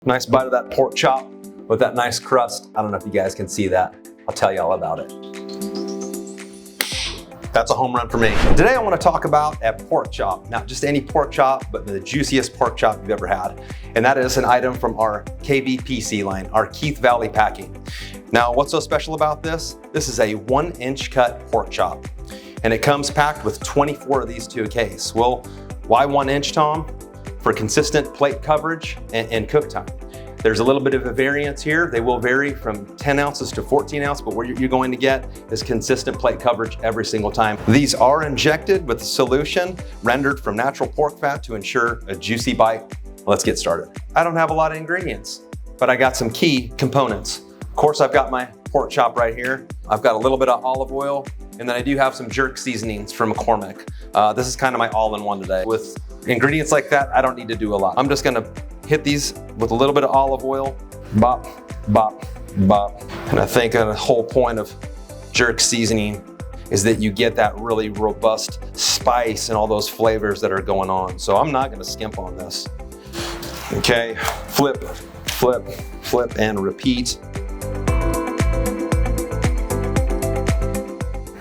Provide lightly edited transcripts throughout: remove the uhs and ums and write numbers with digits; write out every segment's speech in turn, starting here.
Nice bite of that pork chop with that nice crust. I don't know if you guys can see that. I'll tell you all about it. That's a home run for me. Today I want to talk about a pork chop. Not just any pork chop, but the juiciest pork chop you've ever had. And that is an item from our KVPC line, our Keith Valley Packing. Now, what's so special about this? This is a 1-inch cut pork chop. And it comes packed with 24 of these to a case. Well, why 1 inch, Tom? For consistent plate coverage and cook time. There's a little bit of a variance here. They will vary from 10 ounces to 14 ounces, but what you're going to get is consistent plate coverage every single time. These are injected with a solution rendered from natural pork fat to ensure a juicy bite. Let's get started. I don't have a lot of ingredients, but I got some key components. Of course, I've got my pork chop right here. I've got a little bit of olive oil, and then I do have some jerk seasonings from McCormick. This is kind of my all-in-one today. With ingredients like that, I don't need to do a lot. I'm just gonna hit these with a little bit of olive oil, bop, bop, bop. And I think the whole point of jerk seasoning is that you get that really robust spice and all those flavors that are going on. So I'm not gonna skimp on this. Okay, flip, flip, flip, and repeat.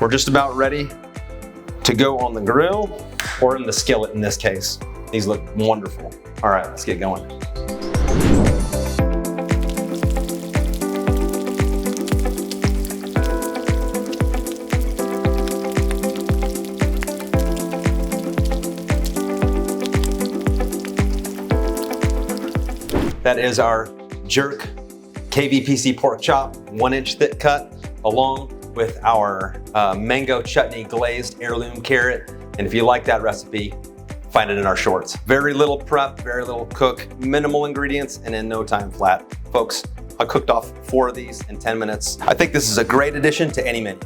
We're just about ready to go on the grill or in the skillet in this case. These look wonderful. All right, let's get going. That is our jerk KVPC pork chop, 1-inch thick cut, along with our mango chutney glazed heirloom carrot. And if you like that recipe, find it in our shorts. Very little prep, very little cook, minimal ingredients, and in no time flat. Folks, I cooked off 4 of these in 10 minutes. I think this is a great addition to any menu.